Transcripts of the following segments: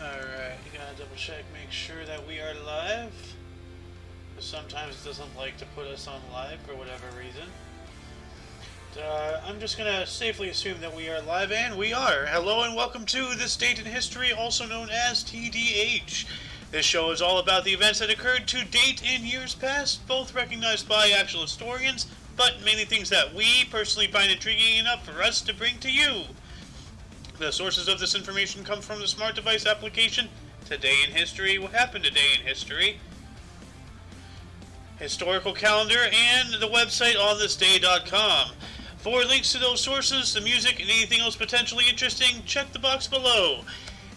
Alright, you gotta double check, make sure that we are live. Because sometimes it doesn't like to put us on live for whatever reason. I'm just gonna safely assume that we are live, and we are. Hello and welcome to This Date in History, also known as TDH. This show is all about the events that occurred to date in years past, both recognized by actual historians, but mainly things that we personally find intriguing enough for us to bring to you. The sources of this information come from the smart device application Today in History, What Happened Today in History, historical calendar, and the website onthisday.com. For links to those sources, the music, and anything else potentially interesting, check the box below.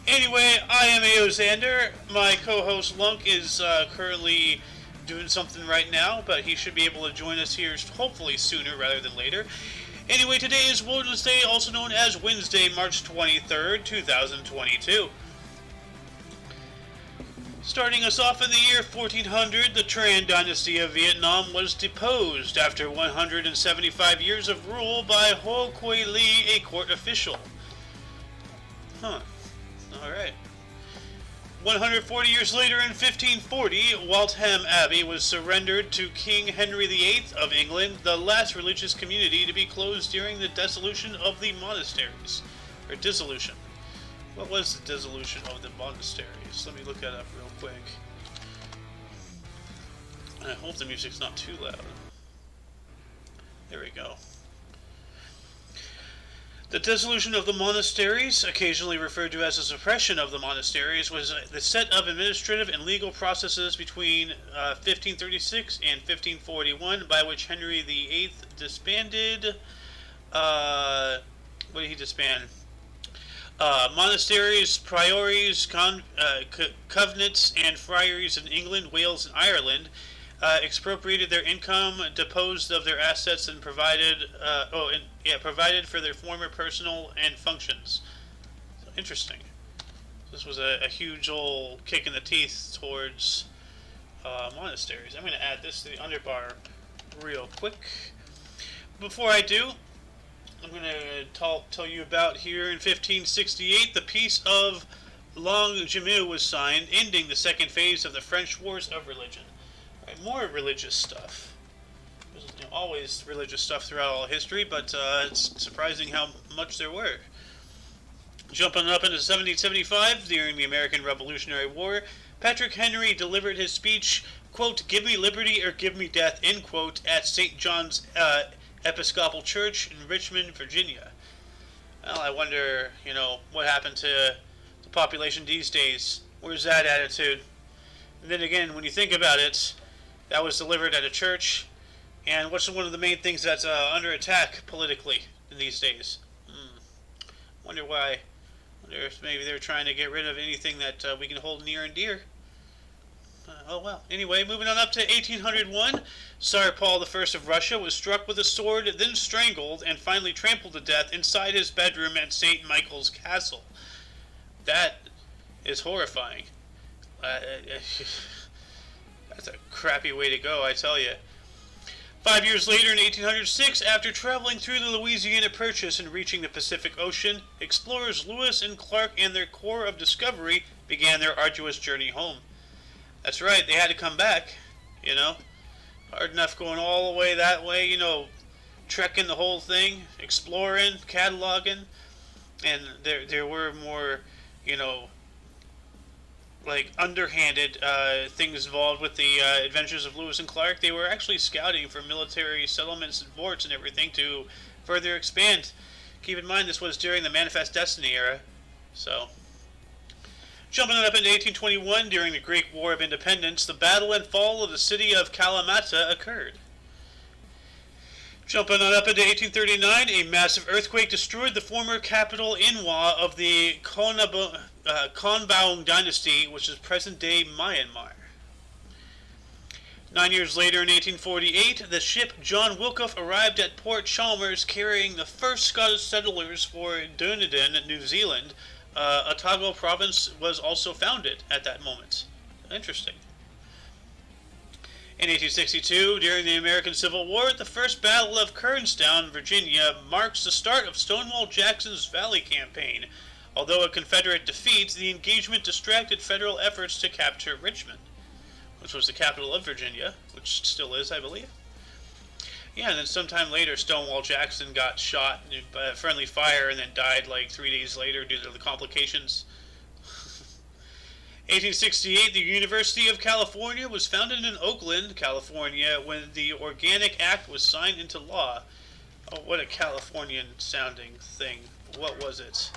Anyway, I am Xander. My co-host Lunk is currently doing something right now, but he should be able to join us here hopefully sooner rather than later. Anyway, today is Wednesday, also known as Wednesday, March 23rd, 2022. Starting us off in the year 1400, the Tran dynasty of Vietnam was deposed after 175 years of rule by Ho Quay Lee, a court official. Alright. 140 years later, in 1540, Waltham Abbey was surrendered to King Henry VIII of England, the last religious community to be closed during the dissolution of the monasteries. Or dissolution. What was the dissolution of the monasteries? Let me look that up real quick. I hope the music's not too loud. There we go. The dissolution of the monasteries, occasionally referred to as the suppression of the monasteries, was the set of administrative and legal processes between 1536 and 1541 by which Henry VIII disbanded. What did he disband? Monasteries, priories, covenants, and friaries in England, Wales, and Ireland. Expropriated their income, deposed of their assets, and provided for their former personal and functions. So, interesting. This was a huge old kick in the teeth towards monasteries. I'm going to add this to the underbar real quick. Before I do, I'm going to tell you about here in 1568, the Peace of Longjumeau was signed, ending the second phase of the French Wars of Religion. More religious stuff. There's always religious stuff throughout all history, but it's surprising how much there were. Jumping up into 1775, during the American Revolutionary War, Patrick Henry delivered his speech, quote, "Give me liberty or give me death," end quote, at St. John's Episcopal Church in Richmond, Virginia. Well, I wonder, what happened to the population these days? Where's that attitude? And then again, when you think about it, that was delivered at a church, and what's one of the main things that's under attack politically in these days? Wonder why. Wonder if maybe they're trying to get rid of anything that we can hold near and dear. Oh well. Anyway, moving on up to 1801, Tsar Paul I of Russia was struck with a sword, then strangled, and finally trampled to death inside his bedroom at St. Michael's Castle. That is horrifying. That's a crappy way to go, I tell you. 5 years later, in 1806, after traveling through the Louisiana Purchase and reaching the Pacific Ocean, explorers Lewis and Clark and their Corps of Discovery began their arduous journey home. That's right, they had to come back, Hard enough going all the way that way, trekking the whole thing, exploring, cataloging, and there were more, underhanded things involved with the adventures of Lewis and Clark. They were actually scouting for military settlements and forts and everything to further expand. Keep in mind, this was during the Manifest Destiny era. So, jumping up into 1821, during the Greek War of Independence, the battle and fall of the city of Kalamata occurred. Jumping on up into 1839, a massive earthquake destroyed the former capital Inwa of the Konbaung dynasty, which is present-day Myanmar. 9 years later, in 1848, the ship John Wilcoff arrived at Port Chalmers carrying the first Scottish settlers for Dunedin, New Zealand. Otago province was also founded at that moment. Interesting. In 1862, during the American Civil War, the First Battle of Kernstown, Virginia, marks the start of Stonewall Jackson's Valley Campaign. Although a Confederate defeat, the engagement distracted Federal efforts to capture Richmond, which was the capital of Virginia, which still is, I believe. Yeah, and then sometime later, Stonewall Jackson got shot by friendly fire and then died like 3 days later due to the complications. 1868, the University of California was founded in Oakland, California, when the Organic Act was signed into law. Oh, what a Californian-sounding thing. What was it?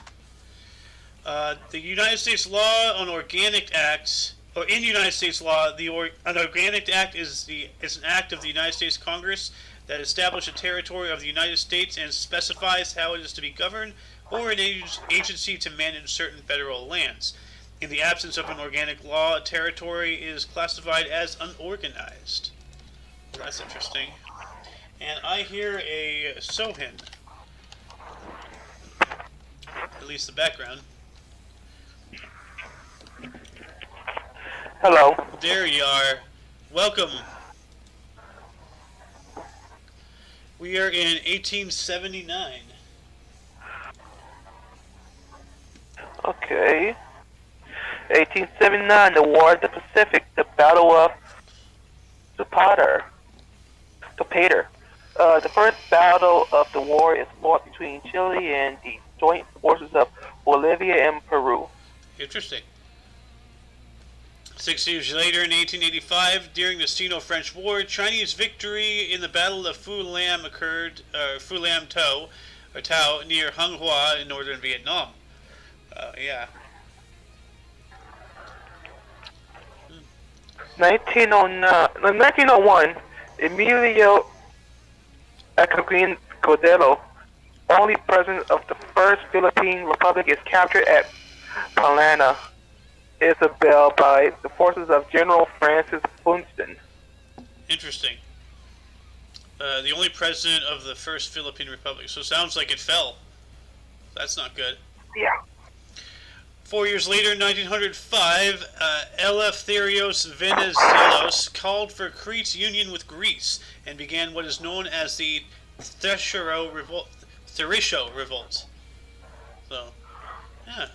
The United States law on organic acts, or in United States law, an organic act is an act of the United States Congress that establishes a territory of the United States and specifies how it is to be governed, or an agency to manage certain federal lands. In the absence of an organic law, a territory is classified as unorganized. Well, that's interesting. And I hear a Sohin. At least the background. Hello. There you are. Welcome. We are in 1879. Okay. 1879, the War of the Pacific, the Battle of Zapata. The first battle of the war is fought between Chile and the joint forces of Bolivia and Peru. Interesting. 6 years later, in 1885, during the Sino-French War, Chinese victory in the Battle of Phu Lam occurred, Phu Lam Tao, near Hung Hua in northern Vietnam. Yeah. 1901, Emilio Aquino Cordero, only president of the First Philippine Republic, is captured at Palana, Isabel, by the forces of General Francis Funston. Interesting. The only president of the First Philippine Republic. So it sounds like it fell. That's not good. Yeah. 4 years later, in 1905, Eleftherios Venizelos called for Crete's union with Greece and began what is known as the Thracio Revolt. So, yeah,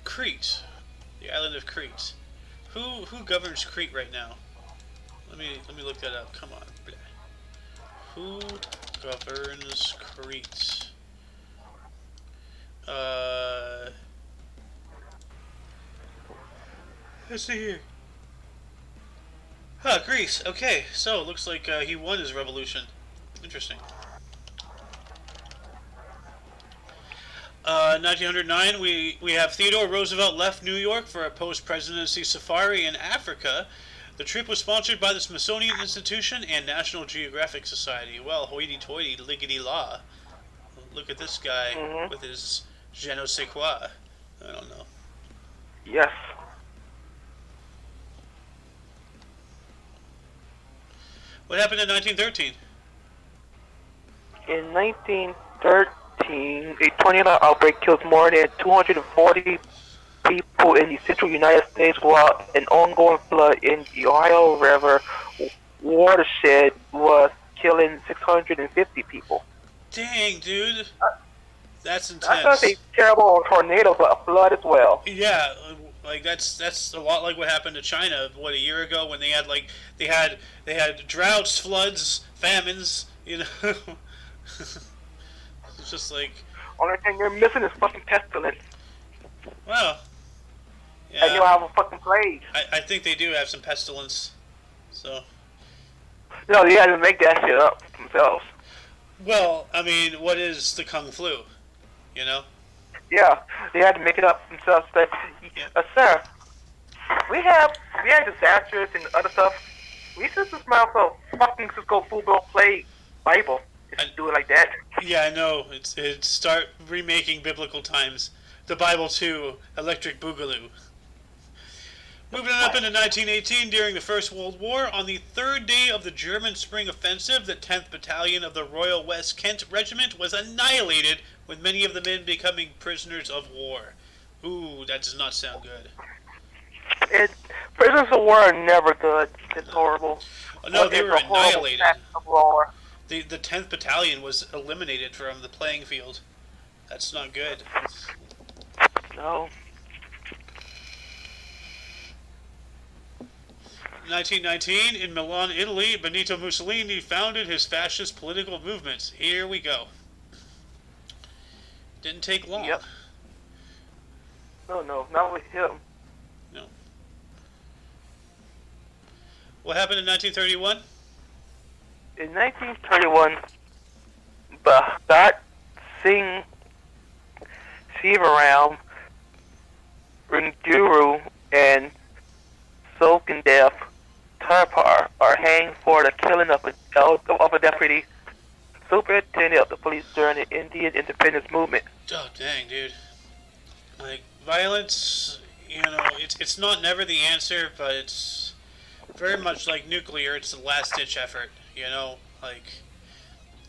Crete, the island of Crete. Who governs Crete right now? Let me look that up. Come on. Who governs Crete? Let's see here. Greece. Okay, so it looks like he won his revolution. Interesting. 1909, we have Theodore Roosevelt left New York for a post-presidency safari in Africa. The trip was sponsored by the Smithsonian Institution and National Geographic Society. Well, hoity-toity, liggity-la. Look at this guy with his je ne sais quoi. I don't know. Yes. What happened in 1913? In 1913, a tornado outbreak killed more than 240 people in the central United States, while an ongoing flood in the Ohio River watershed was killing 650 people. Dang, dude. That's intense. That's not a terrible tornado, but a flood as well. Yeah, like that's a lot like what happened to China, a year ago, when they had they had droughts, floods, famines, you know. It's just like, only thing you're missing is fucking pestilence. Well, yeah. And you'll have a fucking plague. I think they do have some pestilence, so. No, they had to make that shit up themselves. Well, I mean, what is the Kung Flu? You know? Yeah, they had to make it up themselves. But, sir, we had disasters and other stuff. We should just might as well fucking just go full-blown play Bible. Just do it like that. Yeah, I know. It's start remaking biblical times. The Bible too. Electric Boogaloo. Moving on up into 1918, during the First World War, on the third day of the German Spring Offensive, the 10th Battalion of the Royal West Kent Regiment was annihilated, with many of the men becoming prisoners of war. Ooh, that does not sound good. Prisoners of war are never good. It's horrible. Oh, no, they were annihilated. The 10th Battalion was eliminated from the playing field. That's not good. No. 1919, in Milan, Italy, Benito Mussolini founded his fascist political movements. Here we go. Didn't take long. Yep. No, not with him. No. What happened in 1931? In 1931, Bhagat Singh, Shivaram, Ranguru, and Sokendev Tarpar are hanged for the killing of a deputy superintendent of the police during the Indian independence movement. Oh, dang, dude. Like, violence, it's not never the answer, but it's very much like nuclear. It's the last-ditch effort, Like,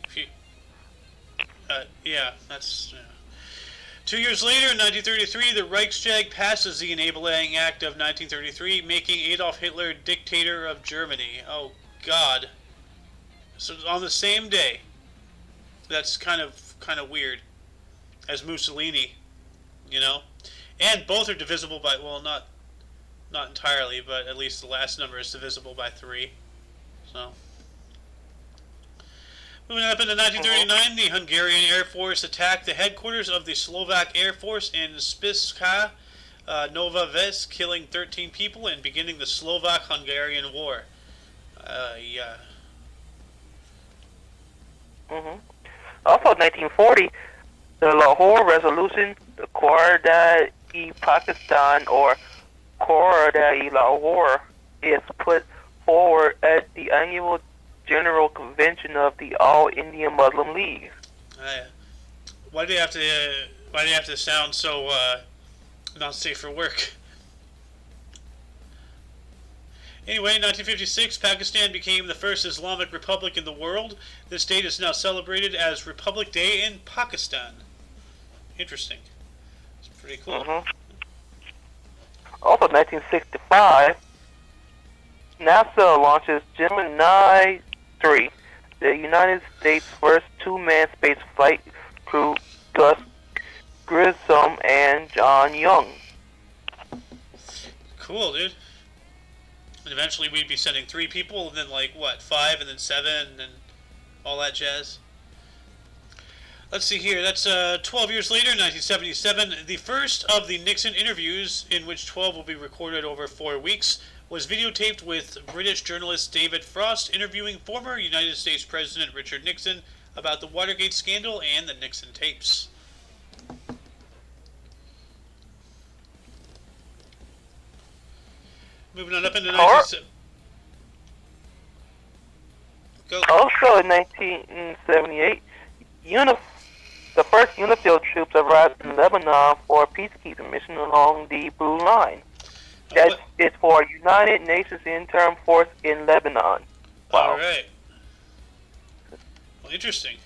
if you... that's... 2 years later, in 1933, the Reichstag passes the Enabling Act of 1933, making Adolf Hitler dictator of Germany. Oh, God. So on the same day. That's kind of weird. As Mussolini, And both are divisible by, well, not entirely, but at least the last number is divisible by 3. So... Moving up into 1939, the Hungarian Air Force attacked the headquarters of the Slovak Air Force in Spišská Nová Ves, killing 13 people and beginning the Slovak-Hungarian War. Yeah. Also, 1940, the Lahore Resolution, the Quardai-e-Pakistan, or Quardai-e-Lahore, is put forward at the annual General Convention of the All India Muslim League. Why do you have to sound so not safe for work? Anyway, in 1956, Pakistan became the first Islamic republic in the world. This date is now celebrated as Republic Day in Pakistan. Interesting. It's pretty cool. Also, 1965, NASA launches Gemini 3, the United States' first two-man space flight crew, Gus Grissom and John Young. Cool, dude. And eventually we'd be sending 3 people, and then 5, and then 7, and all that jazz. Let's see here. That's 12 years later, 1977. The first of the Nixon interviews, in which 12 will be recorded over 4 weeks, was videotaped with British journalist David Frost interviewing former United States President Richard Nixon about the Watergate scandal and the Nixon tapes. Moving on up into 1970. Also in 1978, the first UNIFIL troops arrived in Lebanon for a peacekeeping mission along the Blue Line. That is for United Nations Interim Force in Lebanon. Wow. All right. Well, interesting.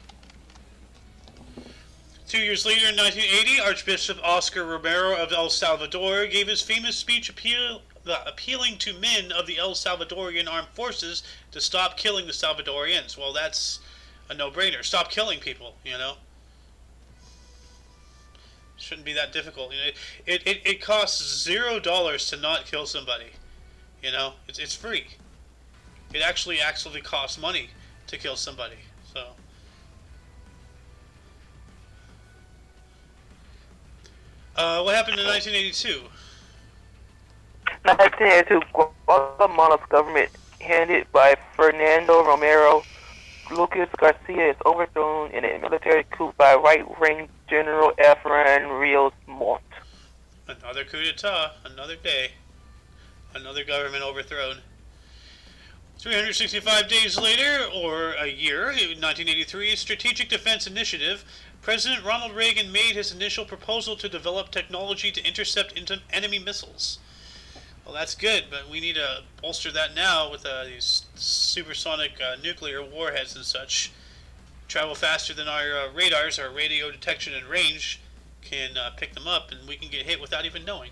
2 years later, in 1980, Archbishop Oscar Romero of El Salvador gave his famous speech appealing to men of the El Salvadorian armed forces to stop killing the Salvadorians. Well, that's a no-brainer. Stop killing people, Shouldn't be that difficult. It costs $0 to not kill somebody. It's free. It actually costs money to kill somebody. So. What happened in 1982? 1982, Guatemala's government, headed by Fernando Romero Lucas Garcia, is overthrown in a military coup by right-wing General Efrain Rios Montt. Another coup d'etat, another day, another government overthrown. 365 days later, or a year, in 1983, Strategic Defense Initiative, President Ronald Reagan made his initial proposal to develop technology to intercept enemy missiles. Well, that's good, but we need to bolster that now with these supersonic nuclear warheads and such. Travel faster than our radars, our radio detection and range can pick them up, and we can get hit without even knowing.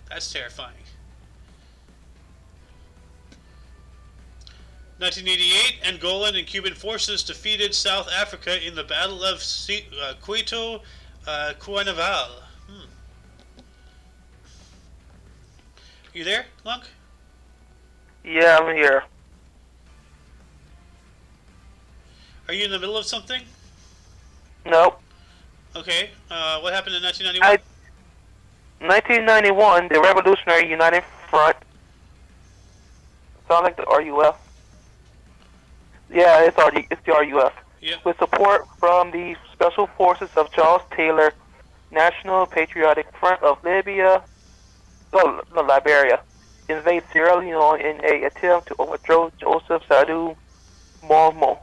That's terrifying. 1988, Angolan and Cuban forces defeated South Africa in the Battle of Quito Kuan Yew. You there, Lunk? Yeah, I'm here. Are you in the middle of something? Nope. Okay. What happened in 1991? 1991, the Revolutionary United Front. Sound like the RUF? Yeah, it's the RUF. Yep. With support from the Special Forces of Charles Taylor, National Patriotic Front of Libya, no, Liberia, invade Sierra Leone in a attempt to overthrow Joseph Sadu Monthope,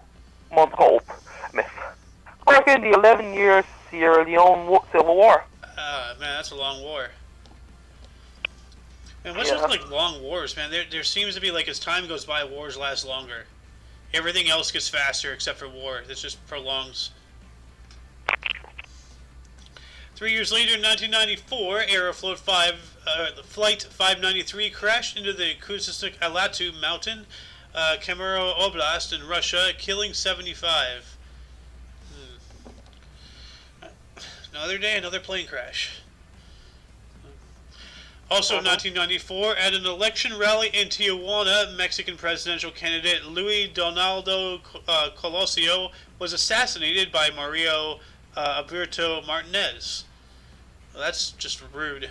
sparking the 11-year Sierra Leone Civil War. Man, that's a long war. And what's Yeah. with like long wars, man? There seems to be like as time goes by, wars last longer. Everything else gets faster except for war. This just prolongs. 3 years later, in 1994, Aeroflot Flight 593 crashed into the Kuzistik Alatu mountain, Kemerovo Oblast in Russia, killing 75. Another day, another plane crash. Also in 1994, at an election rally in Tijuana, Mexican presidential candidate Luis Donaldo Colosio was assassinated by Mario Alberto Martinez. Well, that's just rude.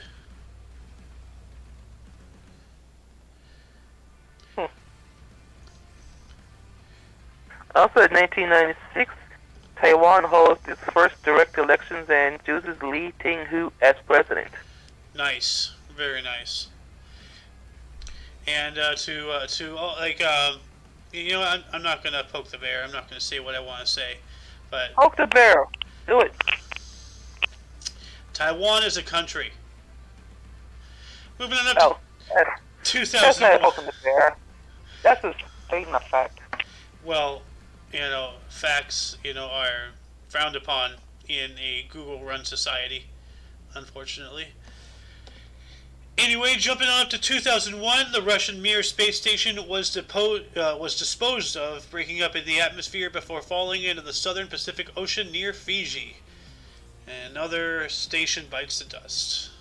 Also in 1996, Taiwan hosts its first direct elections and chooses Lee Teng-hu as president. Nice. Very nice. And I'm not gonna poke the bear. I'm not gonna say what I want to say, but Poke the bear. Do it. Taiwan is a country. Moving on up to That's not 2001. poking the bear. That's just stating a fact. Well, facts, are frowned upon in a Google-run society, unfortunately. Anyway, jumping on up to 2001, the Russian Mir space station was disposed of, breaking up in the atmosphere before falling into the southern Pacific Ocean near Fiji. Another station bites the dust.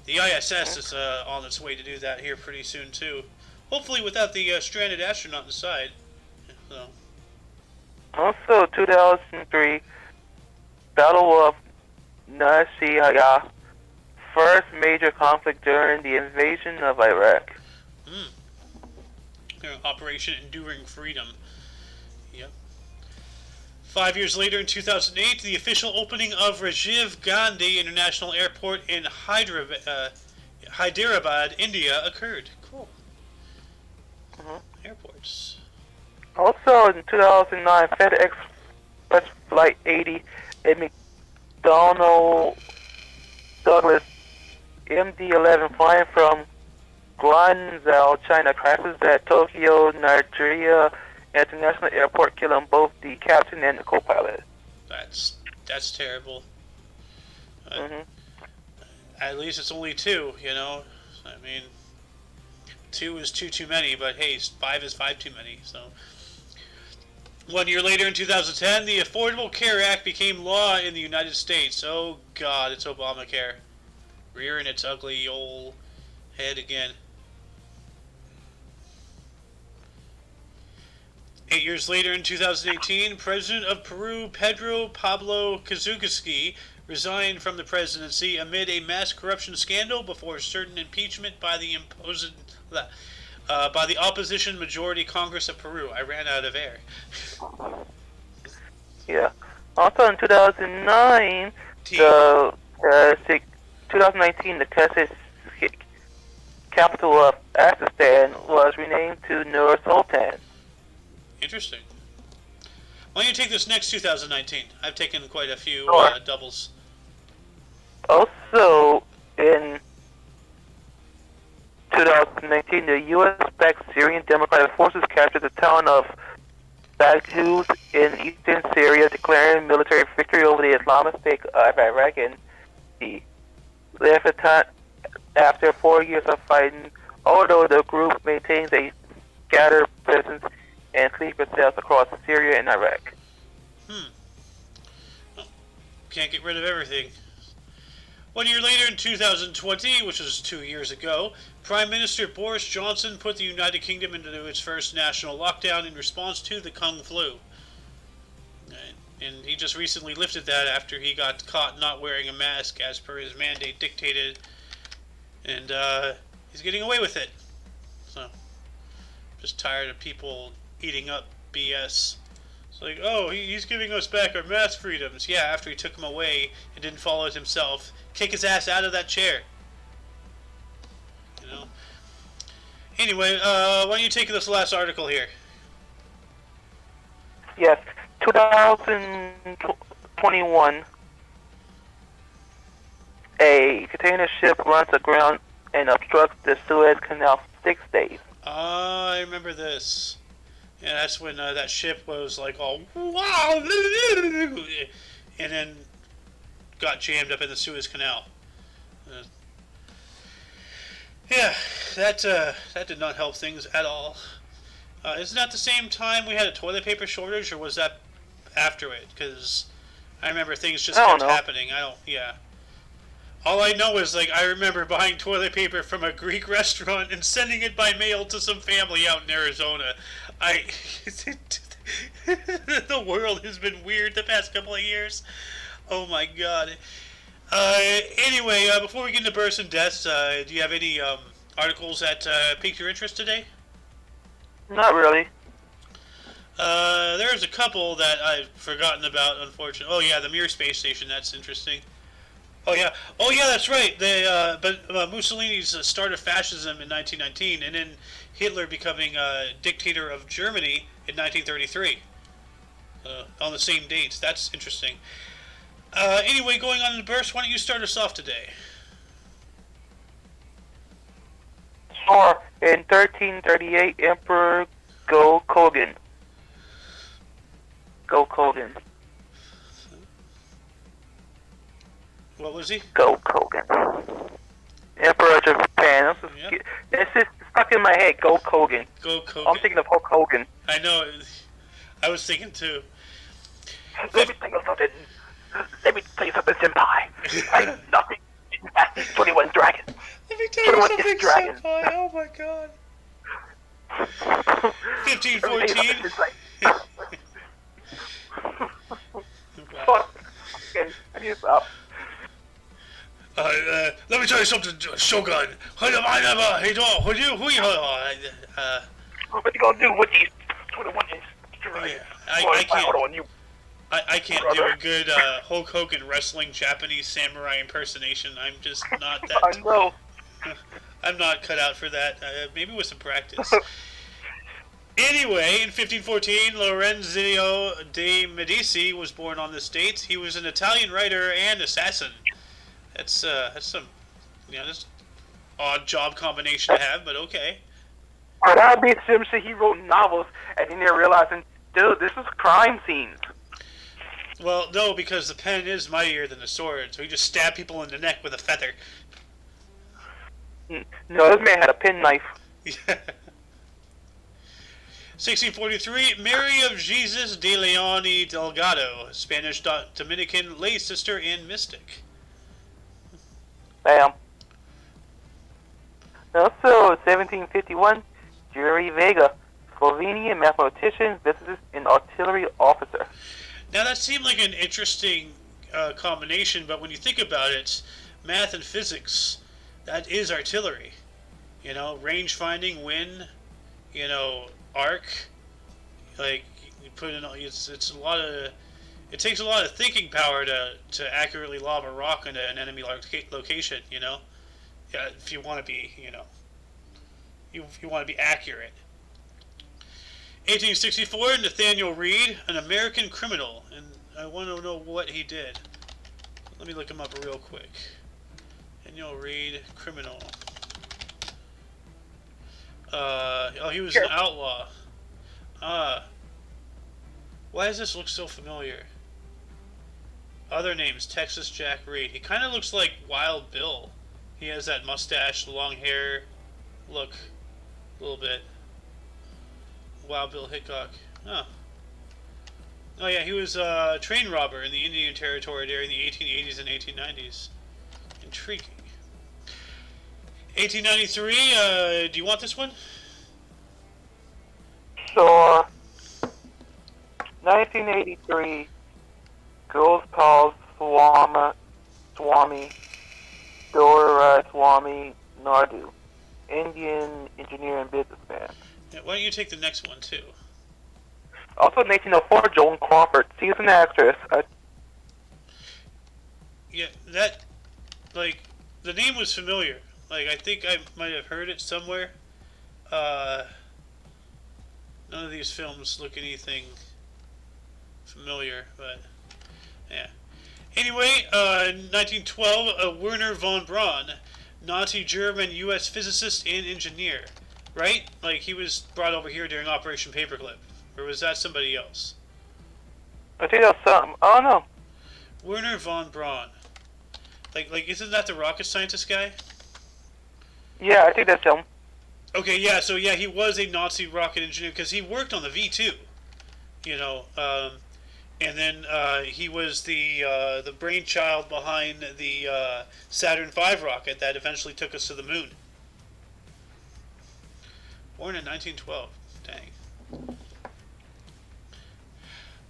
The ISS is on its way to do that here pretty soon, too. Hopefully without the stranded astronaut inside. So. Also, 2003, Battle of Nasiriyah. First major conflict during the invasion of Iraq. Operation Enduring Freedom. Yep. 5 years later, in 2008, the official opening of Rajiv Gandhi International Airport in Hyderabad, India, occurred. Cool. Airports. Also, in 2009, FedEx Express Flight 80 at McDonnell Douglas MD-11 flying from Guangzhou, China, crashes at Tokyo, Nigeria International Airport, killing both the captain and the co-pilot. That's terrible. At least it's only two, I mean, two is too many, but hey, five is five too many, so. 1 year later, in 2010, the Affordable Care Act became law in the United States. Oh, God, it's Obamacare. Rearing its ugly old head again. 8 years later, in 2018, President of Peru, Pedro Pablo Kuczynski, resigned from the presidency amid a mass corruption scandal before certain impeachment by the opposition majority Congress of Peru. I ran out of air. Yeah. Also in 2009, 2019, the capital of Pakistan was renamed to Nur Sultan. Interesting. Why don't you take this next 2019? I've taken quite a few doubles. Also, in 2019, the U.S.-backed Syrian Democratic Forces captured the town of Baghouz in eastern Syria, declaring military victory over the Islamic State of Iraq and the Levant after 4 years of fighting, although the group maintains a scattered presence and sleeper cells across Syria and Iraq. can't get rid of everything. 1 year later, in 2020, which was 2 years ago, Prime Minister Boris Johnson put the United Kingdom into its first national lockdown in response to the Kung flu. And he just recently lifted that after he got caught not wearing a mask as per his mandate dictated. And he's getting away with it. So, just tired of people eating up BS. It's like, oh, he's giving us back our mask freedoms. Yeah, after he took them away and didn't follow it himself. Kick his ass out of that chair. You know? Anyway, why don't you take this last article here? Yes, 2021. A container ship runs aground and obstructs the Suez Canal for 6 days. I remember this. Yeah, that's when that ship was like all wow, and then got jammed up in the Suez Canal. Yeah, that did not help things at all. Isn't that the same time we had a toilet paper shortage, or was that after it? Because I remember things just kept happening. Yeah. All I know is, like, I remember buying toilet paper from a Greek restaurant and sending it by mail to some family out in Arizona. The world has been weird the past couple of years. Oh my god. Anyway, before we get into births and deaths, do you have any articles that piqued your interest today? Not really. There's a couple that I've forgotten about, unfortunately. Oh yeah, the Mir space station, that's interesting. Oh yeah, that's right. But Mussolini's start of fascism in 1919, and then Hitler becoming dictator of Germany in 1933. On the same dates. That's interesting. Anyway, going on to the births, why don't you start us off today? Sure. In 1338, Emperor Go-Kogen. What was he? Go-Kogen. Emperor of Japan. This is stuck in my head. Go-Kogen. Go-Kogen. I'm thinking of Hulk Hogan. I know. I was thinking too. Let me tell you something. Senpai. I know nothing. That's 21 Dragons. Let me tell you something, Senpai. Oh my god. 1514. I need to stop. Let me tell you something, Shogun. What you gonna do with these 21-inch dragons? I can't do a good Hulk Hogan wrestling Japanese samurai impersonation. I'm just not that. I know. I'm not cut out for that. Maybe with some practice. Anyway, in 1514, Lorenzo de Medici was born on this date. He was an Italian writer and assassin. That's some, that's odd job combination to have, but okay. That makes him say he wrote novels, and then they're realizing, dude, this is crime scenes. Well, no, because the pen is mightier than the sword, so he just stabbed people in the neck with a feather. No, this man had a penknife. Yeah. 1643, Mary of Jesus de Leon y Delgado, Spanish Dominican lay sister and mystic. Bam. Also, 1751, Jerry Vega, Slovenian mathematician, physicist, and artillery officer. Now that seemed like an interesting combination, but when you think about it, math and physics, that is artillery. Range finding, wind, arc. Like you put in, it's a lot of. It takes a lot of thinking power to accurately lob a rock into an enemy location. Yeah, if you want to be, you want to be accurate. 1864, Nathaniel Reed, an American criminal, and I want to know what he did. Let me look him up real quick. Nathaniel Reed, criminal. He was an outlaw. Why does this look so familiar? Other names, Texas Jack Reed. He kind of looks like Wild Bill. He has that mustache, long hair look, a little bit. Wild Bill Hickok. Oh. Oh yeah, he was a train robber in the Indian Territory during the 1880s and 1890s. Intriguing. 1893. Do you want this one? Sure. 1983. Girls called Swami Dora Swami Nardu, Indian engineer and businessman. Yeah, why don't you take the next one too? Also, in 1904, Joan Crawford, seasoned actress. Yeah, that, like, the name was familiar. Like, I think I might have heard it somewhere. None of these films look anything familiar, but yeah. Anyway, 1912, Werner Von Braun, Nazi German U.S. physicist and engineer, right? Like, he was brought over here during Operation Paperclip, or was that somebody else? I think that's something. I don't know. Werner Von Braun. Like, isn't that the rocket scientist guy? Yeah, I think that's him. Okay, yeah, so yeah, he was a Nazi rocket engineer, because he worked on the V2, you know, and then he was the brainchild behind the Saturn V rocket that eventually took us to the moon. Born in 1912. Dang.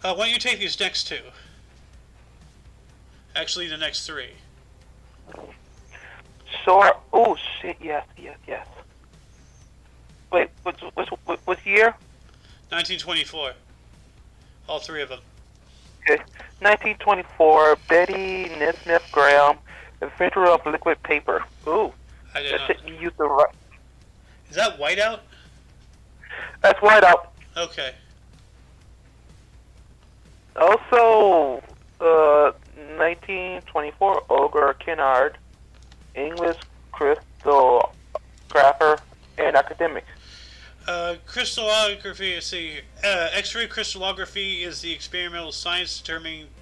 Why don't you take these next two? Actually, the next three. Sure. Oh, shit, yes. Wait, what's year? 1924. All three of them. Okay. 1924, Betty Nesmith Graham, inventor of liquid paper. Ooh. I did That's not. it, you use the right. Is that whiteout? That's white out. Okay. Also, 1924, Olga Kennard, English crystallographer and academic. Crystallography, let's see here. X-ray crystallography is the experimental science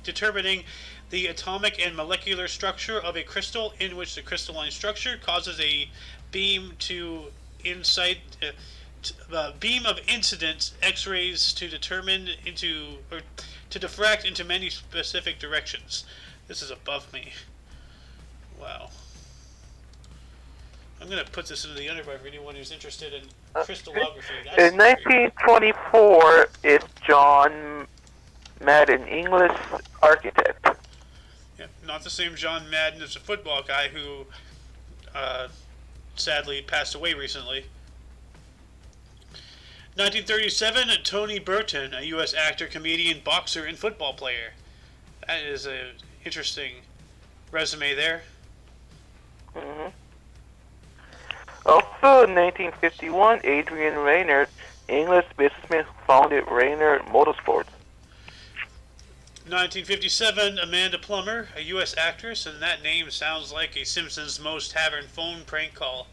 determining the atomic and molecular structure of a crystal, in which the crystalline structure causes a beam beam of incident X-rays to diffract into many specific directions. This is above me. Wow. I'm going to put this into the underbar for anyone who's interested in crystallography. In 1924, it's John Madden, English architect. Yeah, not the same John Madden as a football guy who sadly passed away recently. 1937, Tony Burton, a U.S. actor, comedian, boxer, and football player. That is an interesting resume there. Mm-hmm. Also, in 1951, Adrian Raynard, English businessman who founded Raynard Motorsports. 1957, Amanda Plummer, a U.S. actress, and that name sounds like a Simpsons Most Tavern phone prank call.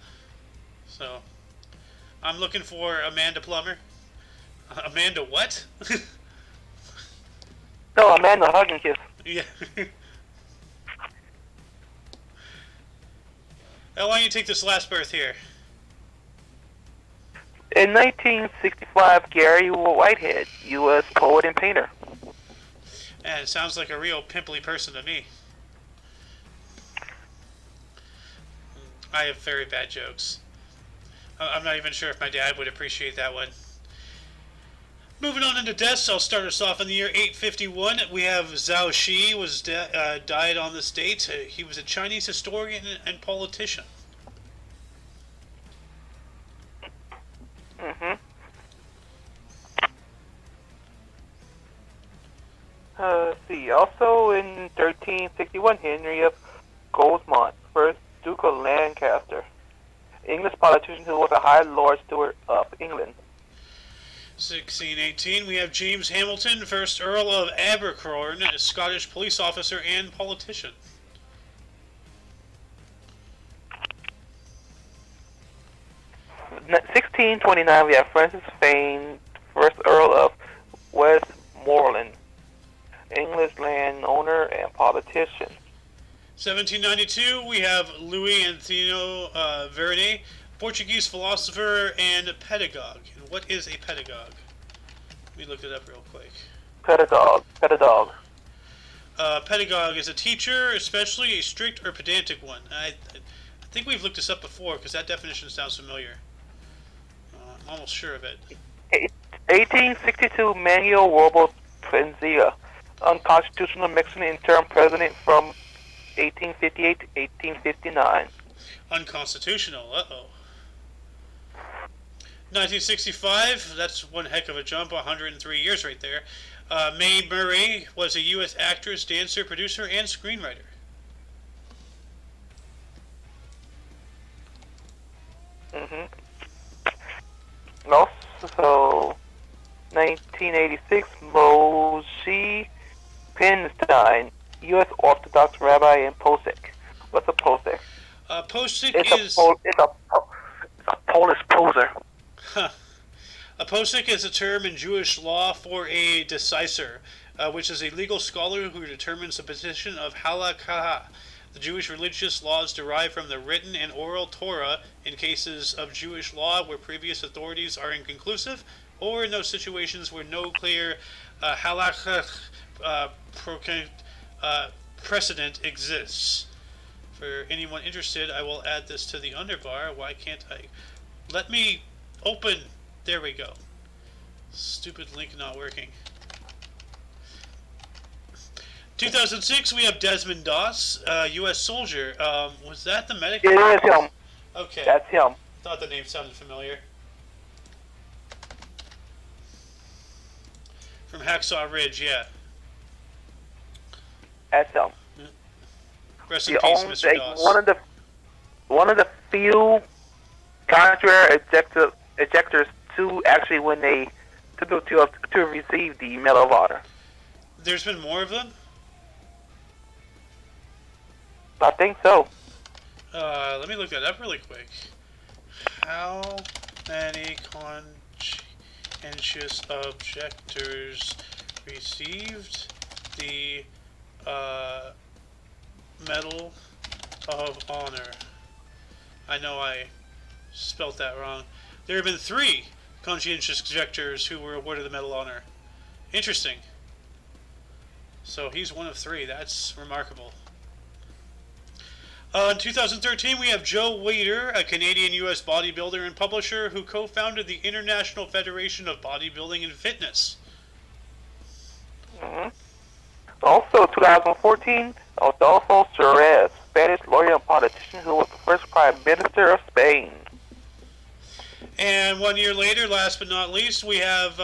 So, I'm looking for Amanda Plummer. Amanda what? No, Amanda Hug and Kiss. Yeah. Why don't you take this last berth here? In 1965, Gary Whitehead, U.S. poet and painter. And it sounds like a real pimply person to me. I have very bad jokes. I'm not even sure if my dad would appreciate that one. Moving on into deaths, I'll start us off in the year 851. We have Zhao Shi died on this date. He was a Chinese historian and politician. Mm-hmm. Let's see. Also in 1361, Henry of Goldsmont, first Duke of Lancaster, English politician who was a High Lord Steward of England. 1618, we have James Hamilton, 1st Earl of Abercorn, a Scottish police officer and politician. In 1629, we have Francis Fane, 1st Earl of Westmoreland, English landowner and politician. 1792, we have Louis Antino Verne, Portuguese philosopher and pedagogue. And what is a pedagogue? Let me look it up real quick. Pedagogue. Pedagogue. Pedagogue is a teacher, especially a strict or pedantic one. I think we've looked this up before because that definition sounds familiar. I'm almost sure of it. 1862 Manuel Robles Penzia, unconstitutional Mexican interim president from 1858 to 1859. Unconstitutional. Uh-oh. 1965, that's one heck of a jump, 103 years right there. Mae Murray was a U.S. actress, dancer, producer, and screenwriter. Also, 1986, Moshe Pinstein, U.S. Orthodox rabbi and posek. What's a posek? Posek It's a Polish poser. Huh. A posek is a term in Jewish law for a decisor, which is a legal scholar who determines the position of halakha. The Jewish religious laws derive from the written and oral Torah in cases of Jewish law where previous authorities are inconclusive, or in those situations where no clear halakha precedent exists. For anyone interested, I will add this to the underbar. Why can't I? Let me open. There we go. Stupid link not working. 2006, we have Desmond Doss, U.S. soldier. Was that the medic? Yeah, that's him. Okay. That's him. Thought the name sounded familiar. From Hacksaw Ridge, yeah. That's him. Rest in peace, Mr. Doss. One of the few contrary ejectors to actually when they to receive the Medal of Honor. There's been more of them? I think so. Let me look that up really quick. How many conscientious objectors received the Medal of Honor? I know I spelt that wrong. There have been 3 conscientious objectors who were awarded the Medal of Honor. Interesting. So he's one of 3. That's remarkable. In 2013, we have Joe Wader, a Canadian-U.S. bodybuilder and publisher who co-founded the International Federation of Bodybuilding and Fitness. Also, 2014, Adolfo Suarez, Spanish lawyer and politician who was the first Prime Minister of Spain. And 1 year later, last but not least, we have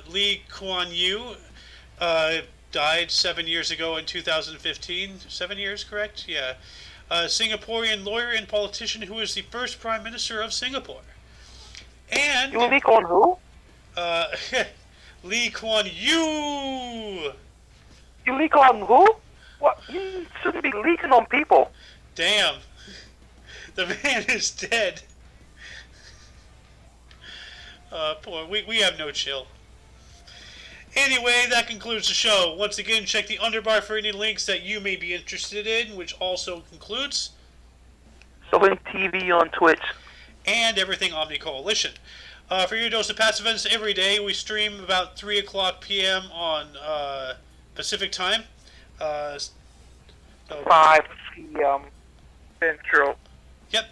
Lee Kuan Yew, died 7 years ago in 2015. 7 years, correct? Yeah. A Singaporean lawyer and politician who was the first Prime Minister of Singapore. And... Lee Kuan who? Lee Kuan Yew! You leak on who? What? You shouldn't be leaking on people. Damn. The man is dead. Poor. We have no chill. Anyway, that concludes the show. Once again, check the underbar for any links that you may be interested in, which also concludes... Showing TV on Twitch. And everything Omni Coalition. For your dose of past events every day, we stream about 3 o'clock p.m. on Pacific Time. 5 p.m. Central. Yep.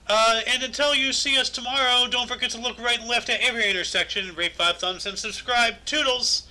And until you see us tomorrow, don't forget to look right and left at every intersection, rate 5 thumbs, and subscribe. Toodles!